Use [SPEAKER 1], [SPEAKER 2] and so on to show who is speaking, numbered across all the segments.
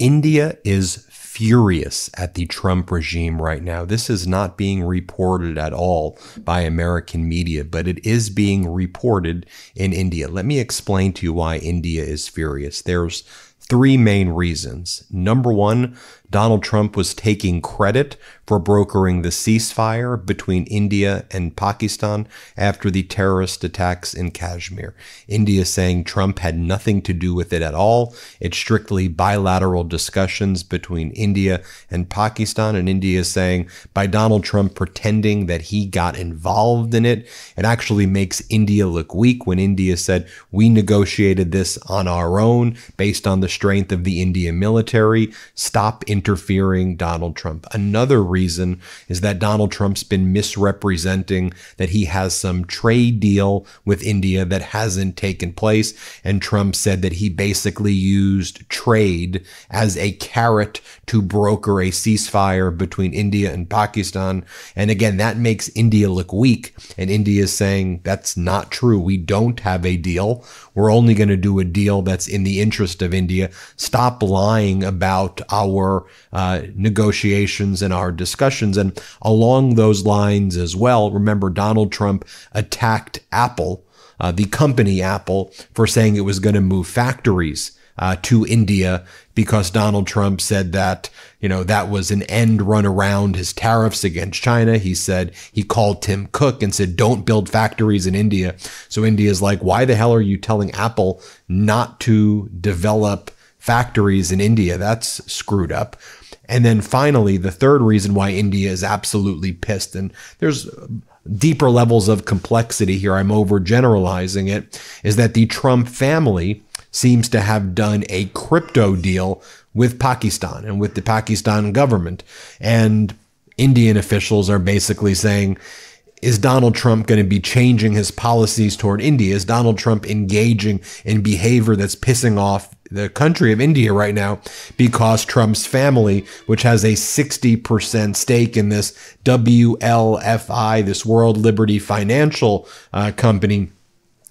[SPEAKER 1] India is furious at the Trump regime right now. This is not being reported at all by American media, but it is being reported in India. Let me explain to you why India is furious. There's three main reasons. Number one, Donald Trump was taking credit for brokering the ceasefire between India and Pakistan after the terrorist attacks in Kashmir. India saying Trump had nothing to do with it at all. It's strictly bilateral discussions between India and Pakistan, and India saying by Donald Trump pretending that he got involved in it, it actually makes India look weak when India said we negotiated this on our own based on the strength of the Indian military. Stop interfering, Donald Trump. Another reason is that Donald Trump's been misrepresenting that he has some trade deal with India that hasn't taken place. And Trump said that he basically used trade as a carrot to broker a ceasefire between India and Pakistan. And again, that makes India look weak. And India is saying that's not true. We don't have a deal. We're only going to do a deal that's in the interest of India. Stop lying about our negotiations and our discussions. And along those lines as well, remember Donald Trump attacked Apple, the company Apple, for saying it was going to move factories to India because Donald Trump said that, that was an end run around his tariffs against China. He said, he called Tim Cook and said, don't build factories in India. So India's like, why the hell are you telling Apple not to develop factories in India? That's screwed up. And then finally, the third reason why India is absolutely pissed, and there's deeper levels of complexity here, I'm overgeneralizing it, is that the Trump family seems to have done a crypto deal with Pakistan and with the Pakistan government. And Indian officials are basically saying, is Donald Trump going to be changing his policies toward India? Is Donald Trump engaging in behavior that's pissing off the country of India right now because Trump's family, which has a 60% stake in this WLFI, this World Liberty Financial company,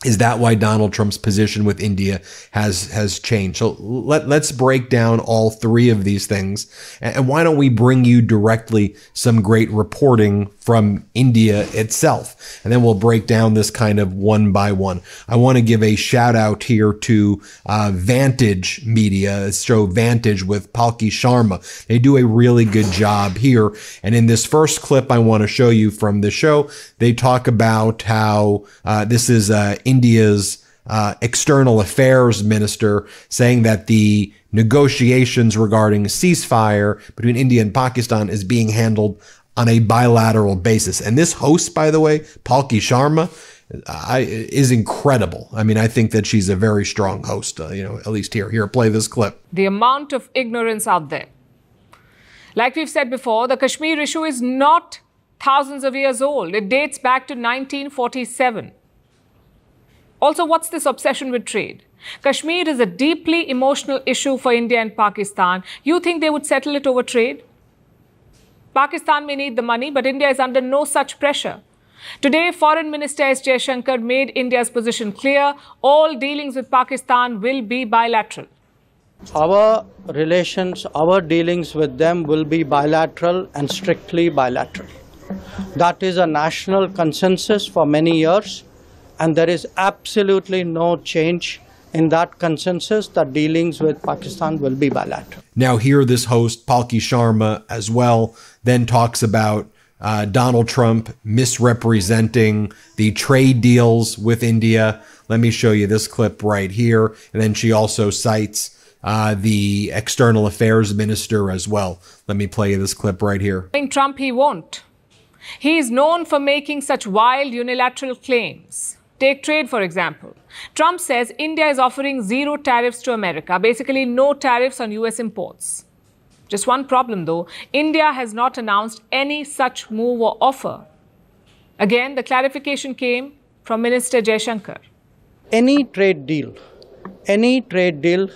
[SPEAKER 1] is that why Donald Trump's position with India has changed? So let's break down all three of these things. And why don't we bring you directly some great reporting from India itself? And then we'll break down this kind of one by one. I want to give a shout out here to Vantage Media, show Vantage with Palki Sharma. They do a really good job here. And in this first clip I want to show you from the show, they talk about how this is India's external affairs minister saying that the negotiations regarding ceasefire between India and Pakistan is being handled on a bilateral basis. And this host, by the way, Palki Sharma, is incredible. I mean, I think that she's a very strong host, at least here. Here, play this clip.
[SPEAKER 2] The amount of ignorance out there. Like we've said before, the Kashmir issue is not thousands of years old. It dates back to 1947. Also, what's this obsession with trade? Kashmir is a deeply emotional issue for India and Pakistan. You think they would settle it over trade? Pakistan may need the money, but India is under no such pressure. Today, Foreign Minister S. Jaishankar made India's position clear. All dealings with Pakistan will be bilateral.
[SPEAKER 3] Our relations, our dealings with them will be bilateral and strictly bilateral. That is a national consensus for many years. And there is absolutely no change in that consensus that dealings with Pakistan will be bilateral.
[SPEAKER 1] Now here this host, Palki Sharma, as well, then talks about Donald Trump misrepresenting the trade deals with India. Let me show you this clip right here. And then she also cites the external affairs minister as well. Let me play you this clip right here.
[SPEAKER 2] Trump, he won't. He is known for making such wild unilateral claims. Take trade, for example. Trump says India is offering zero tariffs to America, basically no tariffs on US imports. Just one problem though, India has not announced any such move or offer. Again, the clarification came from Minister Jaishankar.
[SPEAKER 3] Any trade deal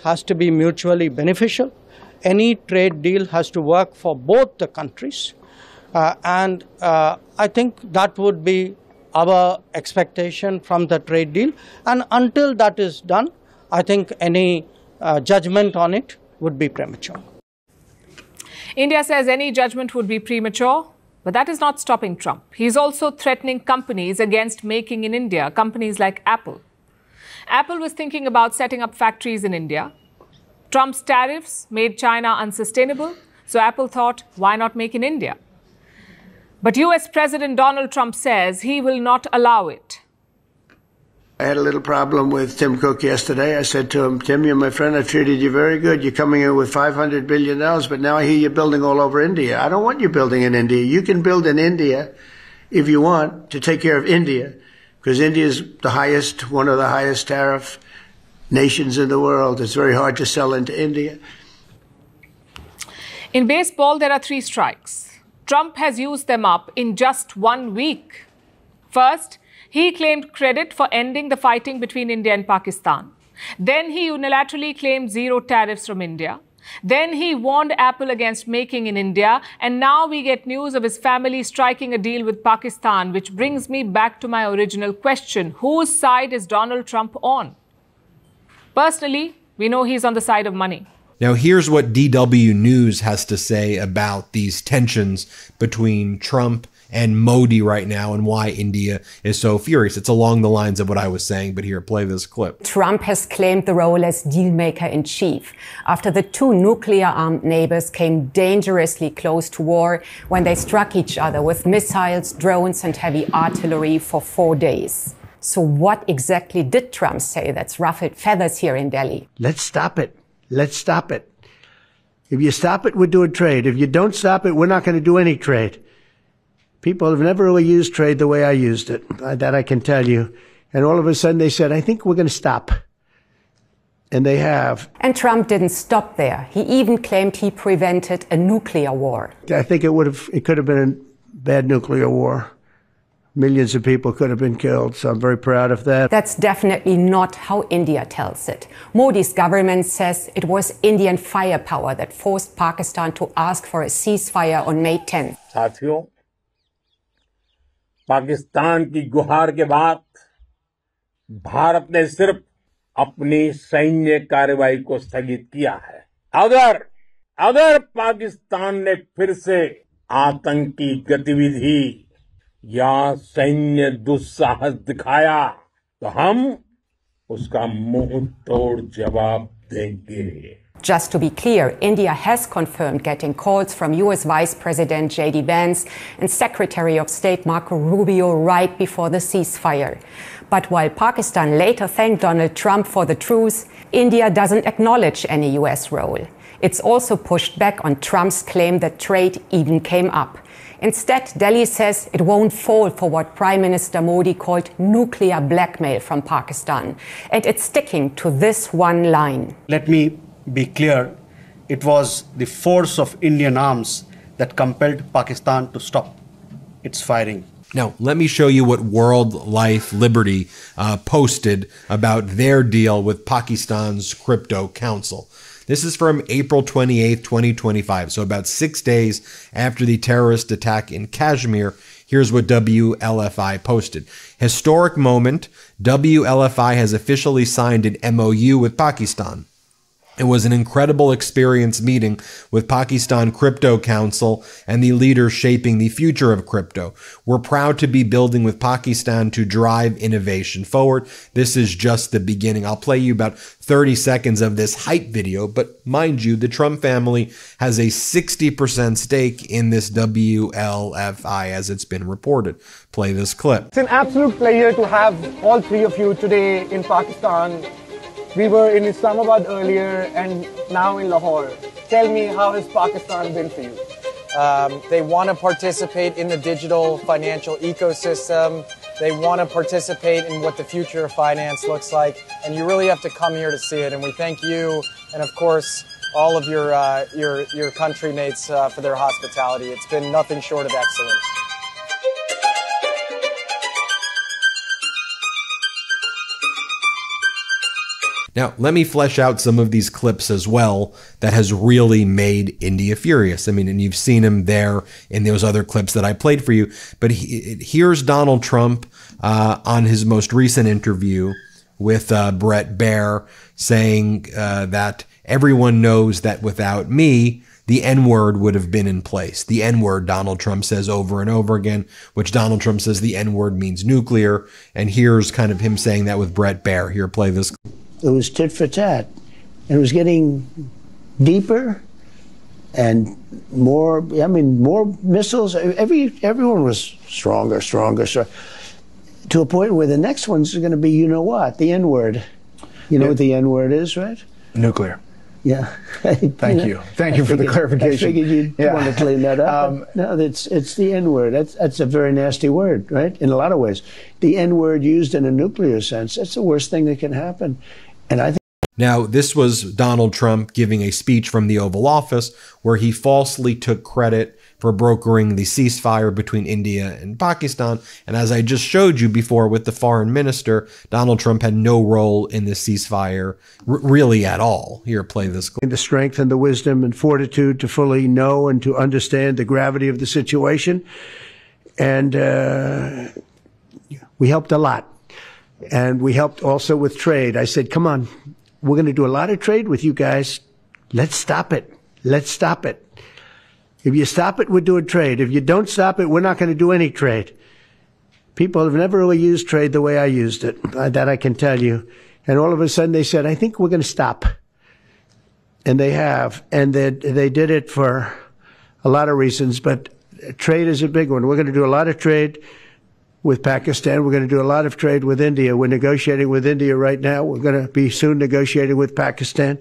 [SPEAKER 3] has to be mutually beneficial. Any trade deal has to work for both the countries. And I think that would be our expectation from the trade deal. And until that is done, I think any judgment on it would be premature.
[SPEAKER 2] India says any judgment would be premature, but that is not stopping Trump. He's also threatening companies against making in India, companies like Apple. Apple was thinking about setting up factories in India. Trump's tariffs made China unsustainable, so Apple thought, why not make in India? But US President Donald Trump says he will not allow it.
[SPEAKER 4] I had a little problem with Tim Cook yesterday. I said to him, Tim, you're my friend. I've treated you very good. You're coming in with $500 billion, but now I hear you're building all over India. I don't want you building in India. You can build in India if you want to take care of India, because India is one of the highest tariff nations in the world. It's very hard to sell into India.
[SPEAKER 2] In baseball, there are 3 strikes. Trump has used them up in just 1 week. First, he claimed credit for ending the fighting between India and Pakistan. Then he unilaterally claimed 0 tariffs from India. Then he warned Apple against making in India. And now we get news of his family striking a deal with Pakistan, which brings me back to my original question. Whose side is Donald Trump on? Personally, we know he's on the side of money.
[SPEAKER 1] Now, here's what DW News has to say about these tensions between Trump and Modi right now and why India is so furious. It's along the lines of what I was saying, but here, play this clip.
[SPEAKER 5] Trump has claimed the role as dealmaker-in-chief after the 2 nuclear-armed neighbors came dangerously close to war when they struck each other with missiles, drones, and heavy artillery for 4 days. So what exactly did Trump say that's ruffled feathers here in Delhi?
[SPEAKER 4] Let's stop it. Let's stop it. If you stop it, we're doing trade. If you don't stop it, we're not going to do any trade. People have never really used trade the way I used it. That I can tell you. And all of a sudden they said, I think we're going to stop. And they have.
[SPEAKER 5] And Trump didn't stop there. He even claimed he prevented a nuclear war.
[SPEAKER 4] I think it could have been a bad nuclear war. Millions of people could have been killed, so I'm very proud of that.
[SPEAKER 5] That's definitely not how India tells it. Modi's government says it was Indian firepower that forced Pakistan to ask for a ceasefire on May 10th.
[SPEAKER 6] साथियों, पाकिस्तान की गुहार के बाद भारत ने सिर्फ अपनी सैन्य कार्रवाई को स्थगित किया है। अगर पाकिस्तान ने फिर से आतंकी गतिविधि या सैन्य दुस्साहस दिखाया तो हम उसका मुंह तोड़ जवाब देंगे।
[SPEAKER 5] Just to be clear, India has confirmed getting calls from US Vice President J.D. Vance and Secretary of State Marco Rubio right before the ceasefire. But while Pakistan later thanked Donald Trump for the truce, India doesn't acknowledge any US role. It's also pushed back on Trump's claim that trade even came up. Instead, Delhi says it won't fall for what Prime Minister Modi called nuclear blackmail from Pakistan. And it's sticking to this one line.
[SPEAKER 7] Let me be clear, it was the force of Indian arms that compelled Pakistan to stop its firing.
[SPEAKER 1] Now, let me show you what World Life Liberty posted about their deal with Pakistan's crypto council. This is from April 28th, 2025, so about 6 days after the terrorist attack in Kashmir. Here's what WLFI posted. Historic moment, WLFI has officially signed an MOU with Pakistan. It was an incredible experience meeting with Pakistan Crypto Council and the leaders shaping the future of crypto. We're proud to be building with Pakistan to drive innovation forward. This is just the beginning. I'll play you about 30 seconds of this hype video, but mind you, the Trump family has a 60% stake in this WLFI as it's been reported. Play this clip.
[SPEAKER 8] It's an absolute pleasure to have all 3 of you today in Pakistan. We were in Islamabad earlier and now in Lahore. Tell me, how has Pakistan been for you?
[SPEAKER 9] They want to participate in the digital financial ecosystem. They want to participate in what the future of finance looks like. And you really have to come here to see it. And we thank you and, of course, all of your country mates for their hospitality. It's been nothing short of excellent.
[SPEAKER 1] Now, let me flesh out some of these clips as well that has really made India furious. I mean, and you've seen him there in those other clips that I played for you. But here's Donald Trump on his most recent interview with Brett Baer saying that everyone knows that without me, the N-word would have been in place. The N-word, Donald Trump says over and over again, which Donald Trump says the N-word means nuclear. And here's kind of him saying that with Brett Baer. Here, play this.
[SPEAKER 4] It was tit for tat. And it was getting deeper and more, I mean, more missiles. Everyone was stronger, to a point where the next one's going to be, you know what, the N-word. You know what the N-word is, right?
[SPEAKER 8] Nuclear.
[SPEAKER 4] Yeah.
[SPEAKER 8] Thank you. Thank you for the clarification.
[SPEAKER 4] I figured you'd want to clean that up. No, it's the N-word. That's a very nasty word, right? In a lot of ways. The N-word used in a nuclear sense, that's the worst thing that can happen. And I think
[SPEAKER 1] now, this was Donald Trump giving a speech from the Oval Office where he falsely took credit for brokering the ceasefire between India and Pakistan. And as I just showed you before with the foreign minister, Donald Trump had no role in this ceasefire really at all. Here, play this.
[SPEAKER 4] The strength and the wisdom and fortitude to fully know and to understand the gravity of the situation. And we helped a lot. And we helped also with trade. I said, come on, we're going to do a lot of trade with you guys. Let's stop it. Let's stop it. If you stop it, we're doing trade. If you don't stop it, we're not going to do any trade. People have never really used trade the way I used it. That I can tell you. And all of a sudden they said, I think we're going to stop. And they have. And they did it for a lot of reasons. But trade is a big one. We're going to do a lot of trade with Pakistan. We're going to do a lot of trade with India. We're negotiating with India right now. We're going to be soon negotiating with Pakistan.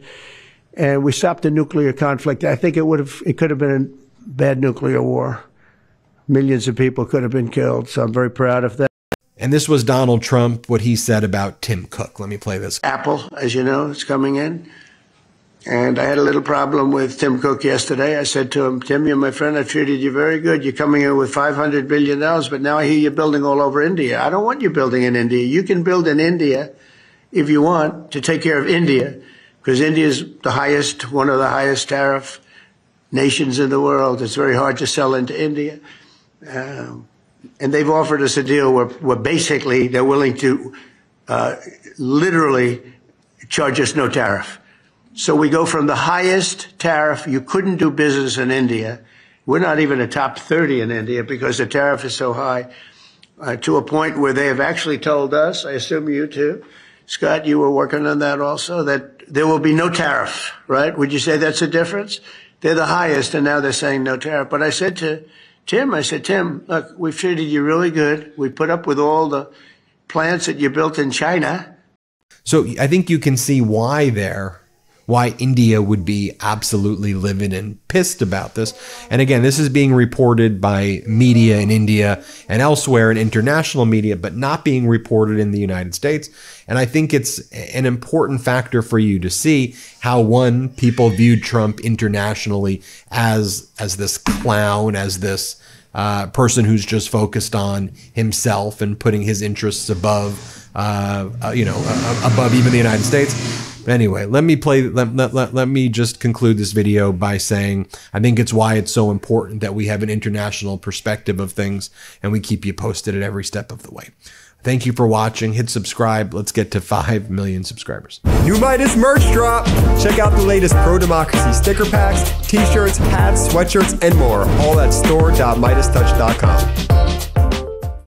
[SPEAKER 4] And we stopped the nuclear conflict. I think it could have been a bad nuclear war. Millions of people could have been killed. So I'm very proud of that.
[SPEAKER 1] And this was Donald Trump, what he said about Tim Cook. Let me play this.
[SPEAKER 4] Apple, as you know, is coming in. And I had a little problem with Tim Cook yesterday. I said to him, Tim, you're my friend. I've treated you very good. You're coming in with $500 billion, but now I hear you're building all over India. I don't want you building in India. You can build in India if you want to take care of India, because India is one of the highest tariff nations in the world. It's very hard to sell into India. And they've offered us a deal where basically they're willing to literally charge us no tariff. So we go from the highest tariff, you couldn't do business in India. We're not even a top 30 in India because the tariff is so high, to a point where they have actually told us, I assume you too, Scott, you were working on that also, that there will be no tariff, right? Would you say that's a difference? They're the highest, and now they're saying no tariff. But I said to Tim, Look, we've treated you really good. We put up with all the plants that you built in China.
[SPEAKER 1] So I think you can see why India would be absolutely livid and pissed about this. And again, this is being reported by media in India and elsewhere in international media, but not being reported in the United States. And I think it's an important factor for you to see how, one, people viewed Trump internationally as this clown, as this person who's just focused on himself and putting his interests above, above even the United States. Anyway, let me just conclude this video by saying I think it's why it's so important that we have an international perspective of things and we keep you posted at every step of the way. Thank you for watching. Hit subscribe. Let's get to 5 million subscribers.
[SPEAKER 10] New Meidas merch drop. Check out the latest pro-democracy sticker packs, t-shirts, hats, sweatshirts, and more. All at store.MeidasTouch.com.